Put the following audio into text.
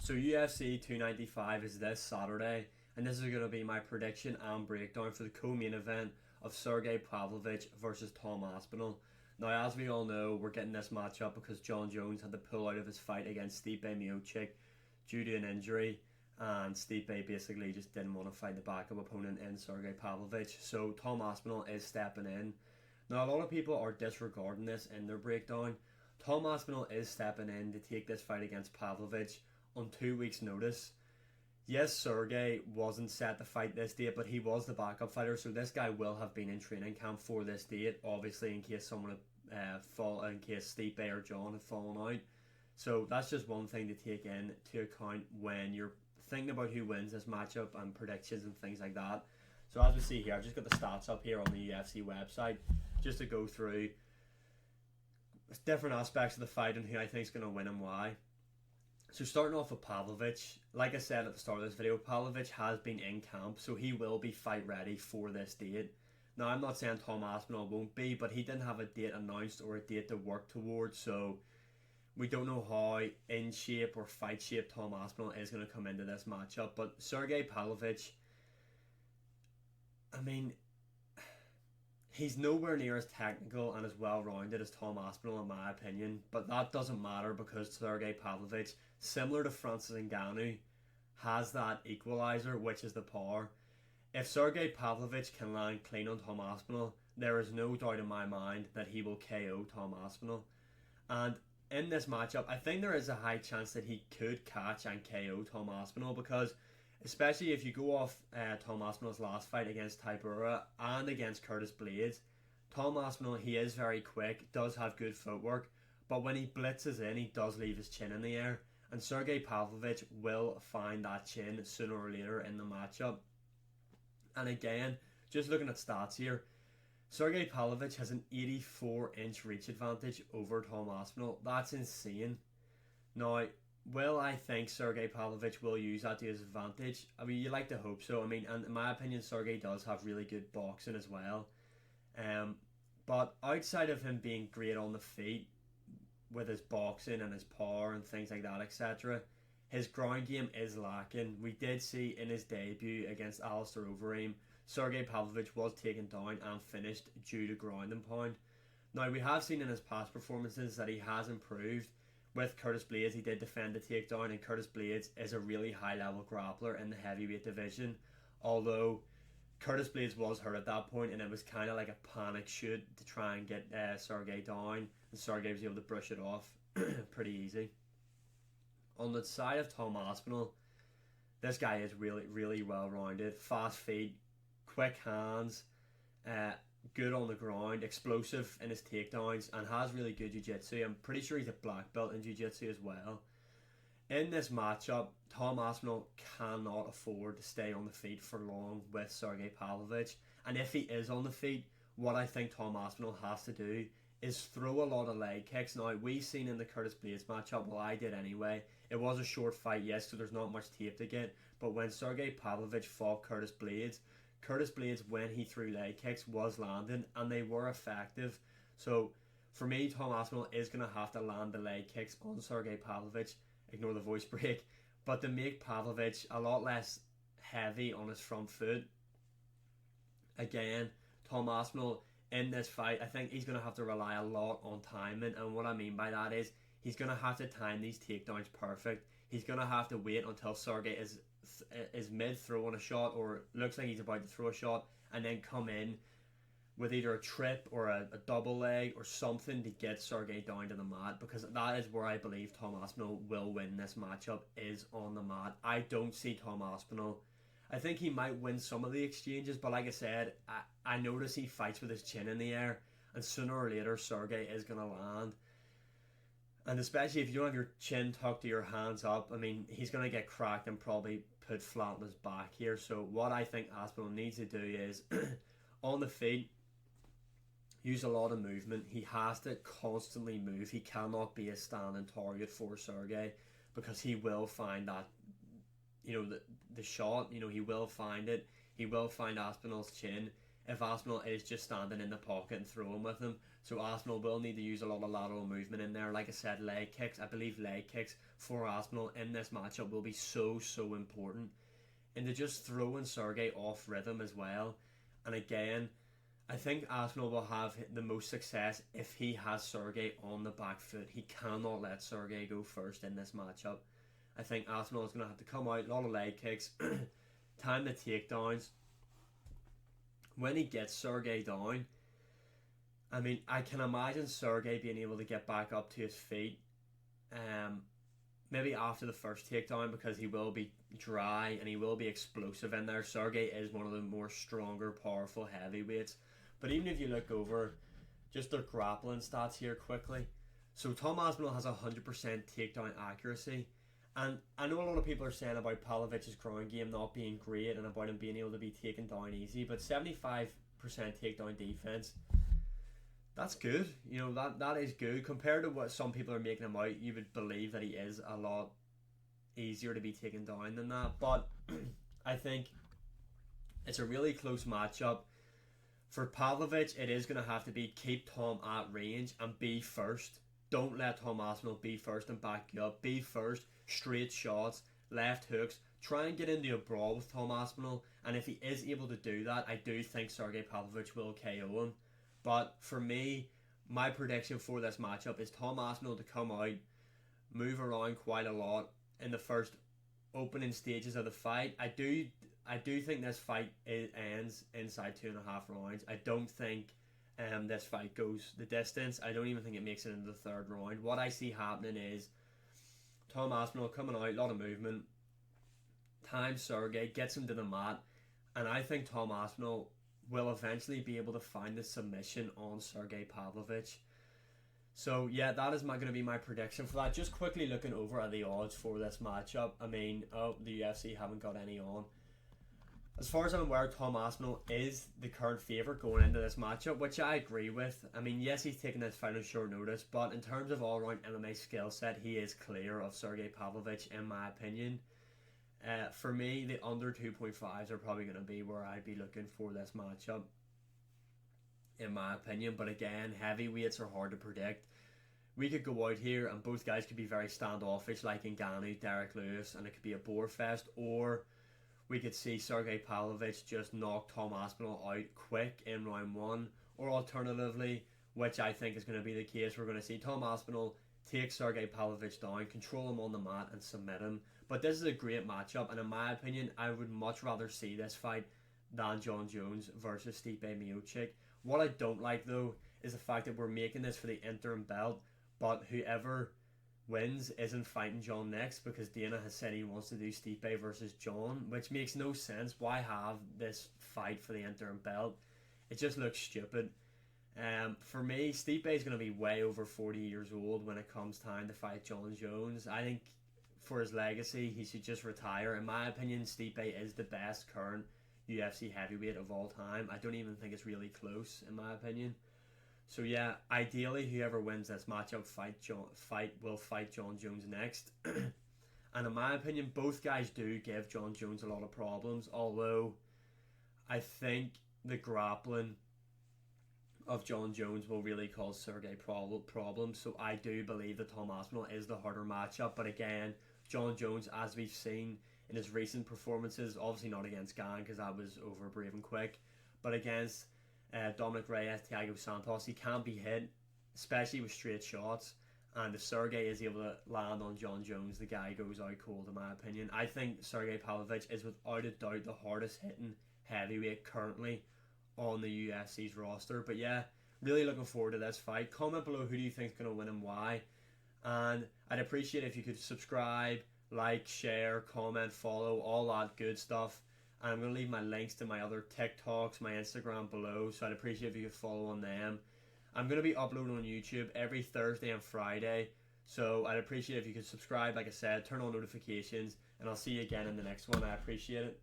So UFC 295 is this Saturday, and this is going to be my prediction and breakdown for the co-main event of Sergei Pavlovich versus Tom Aspinall. Now, as we all know, we're getting this matchup because John Jones had to pull out of his fight against Stipe Miocic due to an injury, and Stipe basically just didn't want to fight the backup opponent in Sergei Pavlovich. So Tom Aspinall is stepping in. Now, a lot of people are disregarding this in their breakdown. Tom Aspinall is stepping in to take this fight against Pavlovich on 2 weeks' notice. Yes, Sergei wasn't set to fight this date, but he was the backup fighter, so this guy will have been in training camp for this date, obviously in case someone in case Stipe or John had fallen out. So that's just one thing to take into account when you're thinking about who wins this matchup and predictions and things like that. So as we see here, I've just got the stats up here on the UFC website just to go through different aspects of the fight and who I think is going to win and why. So starting off with Pavlovich, like I said at the start of this video, Pavlovich has been in camp, so he will be fight ready for this date. Now, I'm not saying Tom Aspinall won't be, but he didn't have a date announced or a date to work towards, so we don't know how in shape or fight shape Tom Aspinall is going to come into this matchup. But Sergei Pavlovich, I mean, he's nowhere near as technical and as well-rounded as Tom Aspinall in my opinion, but that doesn't matter because Sergei Pavlovich, similar to Francis Ngannou, has that equalizer, which is the power. If Sergei Pavlovich can land clean on Tom Aspinall, there is no doubt in my mind that he will KO Tom Aspinall. And in this matchup, I think there is a high chance that he could catch and KO Tom Aspinall because especially if you go off Tom Aspinall's last fight against Tybura and against Curtis Blades, Tom Aspinall, he is very quick, does have good footwork, but when he blitzes in, he does leave his chin in the air, and Sergei Pavlovich will find that chin sooner or later in the matchup. And again, just looking at stats here, Sergei Pavlovich has an 84-inch reach advantage over Tom Aspinall. That's insane. Now, will I think Sergei Pavlovich will use that to his advantage? I mean, you like to hope so. I mean, and in my opinion, Sergei does have really good boxing as well. But outside of him being great on the feet with his boxing and his power and things like that, etc., his ground game is lacking. We did see in his debut against Alistair Overeem, Sergei Pavlovich was taken down and finished due to ground and pound. Now, we have seen in his past performances that he has improved. With Curtis Blades, he did defend the takedown, and Curtis Blades is a really high-level grappler in the heavyweight division. Although Curtis Blades was hurt at that point, and it was kind of like a panic shoot to try and get Sergei down, and Sergei was able to brush it off pretty easy. On the side of Tom Aspinall, this guy is really, really well-rounded. Fast feet, quick hands, good on the ground, explosive in his takedowns, and has really good jiu-jitsu. I'm pretty sure he's a black belt in jiu-jitsu as well. In this matchup, Tom Aspinall cannot afford to stay on the feet for long with Sergei Pavlovich. And if he is on the feet, what I think Tom Aspinall has to do is throw a lot of leg kicks. Now, we've seen in the Curtis Blades matchup, well, I did anyway, it was a short fight, yes, so there's not much tape to get, but when Sergei Pavlovich fought Curtis Blades, when he threw leg kicks, was landing, and they were effective. So, for me, Tom Aspinall is going to have to land the leg kicks on Sergei Pavlovich, ignore the voice break, but to make Pavlovich a lot less heavy on his front foot. Again, Tom Aspinall, in this fight, I think he's going to have to rely a lot on timing, and what I mean by that is he's going to have to time these takedowns perfect. He's going to have to wait until Sergei is mid-throwing a shot or looks like he's about to throw a shot and then come in with either a trip or a double leg or something to get Sergei down to the mat, because that is where I believe Tom Aspinall will win this matchup, is on the mat. I don't see Tom Aspinall. I think he might win some of the exchanges, but like I said, I notice he fights with his chin in the air, and sooner or later Sergei is going to land. And especially if you don't have your chin tucked or your hands up, I mean, he's going to get cracked and probably put flat on his back here. So what I think Aspinall needs to do is, on the feet, use a lot of movement. He has to constantly move. He cannot be a standing target for Sergei, because he will find that, the shot, he will find it. He will find Aspinall's chin. if Aspinall is just standing in the pocket and throwing with him. So Aspinall will need to use a lot of lateral movement in there. Like I said, leg kicks. I believe leg kicks for Aspinall in this matchup will be so important. And to just throwing Sergei off rhythm as well. And again, I think Aspinall will have the most success if he has Sergei on the back foot. He cannot let Sergei go first in this matchup. I think Aspinall is going to have to come out, a lot of leg kicks, time the takedowns. When he gets Sergei down, I mean, I can imagine Sergei being able to get back up to his feet. Maybe after the first takedown, because he will be dry and he will be explosive in there. Sergei is one of the more stronger, powerful heavyweights. But even if you look over just their grappling stats here quickly. So Tom Aspinall has 100% takedown accuracy. And I know a lot of people are saying about Pavlovich's ground game not being great and about him being able to be taken down easy. But 75% takedown defense, that's good. You know, that is good. Compared to what some people are making him out, you would believe that he is a lot easier to be taken down than that. But I think it's a really close matchup. For Pavlovich, it is going to have to be keep Tom at range and be first. Don't let Tom Aspinall be first and back you up. Be first, straight shots, left hooks. Try and get into a brawl with Tom Aspinall. And if he is able to do that, I do think Sergei Pavlovich will KO him. But for me, my prediction for this matchup is Tom Aspinall to come out, move around quite a lot in the first opening stages of the fight. I do think this fight ends inside 2.5 rounds. I don't think this fight goes the distance. I don't even think it makes it into the third round. What I see happening is Tom Aspinall coming out, a lot of movement, time Sergei, gets him to the mat, and I think Tom Aspinall will eventually be able to find the submission on Sergei Pavlovich. So yeah, that is going to be my prediction for that. Just quickly looking over at the odds for this matchup. I mean, the UFC haven't got any on. As far as I'm aware, Tom Aspinall is the current favourite going into this matchup, which I agree with. I mean, yes, he's taken this fight on short notice, but in terms of all-round MMA skill set, he is clear of Sergei Pavlovich, in my opinion. For me, the under 2.5s are probably going to be where I'd be looking for this matchup, in my opinion. But again, heavyweights are hard to predict. We could go out here and both guys could be very standoffish, like Ngannou, Derek Lewis, and it could be a bore fest, or we could see Sergei Pavlovich just knock Tom Aspinall out quick in round one, or alternatively, which I think is going to be the case, we're going to see Tom Aspinall take Sergei Pavlovich down, control him on the mat, and submit him. But this is a great matchup, and in my opinion, I would much rather see this fight than Jon Jones versus Stipe Miocic. What I don't like, though, is the fact that we're making this for the interim belt, but whoever wins isn't fighting Jon next, because Dana has said he wants to do Stipe versus Jon, which makes no sense. Why have this fight for the interim belt? It just looks stupid. For me, Stipe is going to be way over 40 years old when it comes time to fight Jon Jones. I think for his legacy, he should just retire. In my opinion, Stipe is the best current UFC heavyweight of all time. I don't even think it's really close, in my opinion. So yeah, ideally, whoever wins this matchup will fight Jon Jones next. And in my opinion, both guys do give Jon Jones a lot of problems, although I think the grappling of Jon Jones will really cause Sergei problems. So I do believe that Tom Aspinall is the harder matchup. But again, Jon Jones, as we've seen in his recent performances, obviously not against Gane because that was over brave and quick, but against Dominic Reyes, Thiago Santos, he can be hit, especially with straight shots. And if Sergei is able to land on Jon Jones, the guy goes out cold, in my opinion. I think Sergei Pavlovich is without a doubt the hardest hitting heavyweight currently on the UFC's roster. But yeah, really looking forward to this fight. Comment below who do you think is going to win and why. And I'd appreciate if you could subscribe, like, share, comment, follow, all that good stuff. And I'm going to leave my links to my other TikToks, my Instagram below, so I'd appreciate if you could follow on them. I'm going to be uploading on YouTube every Thursday and Friday, so I'd appreciate if you could subscribe, like I said, turn on notifications, and I'll see you again in the next one. I appreciate it.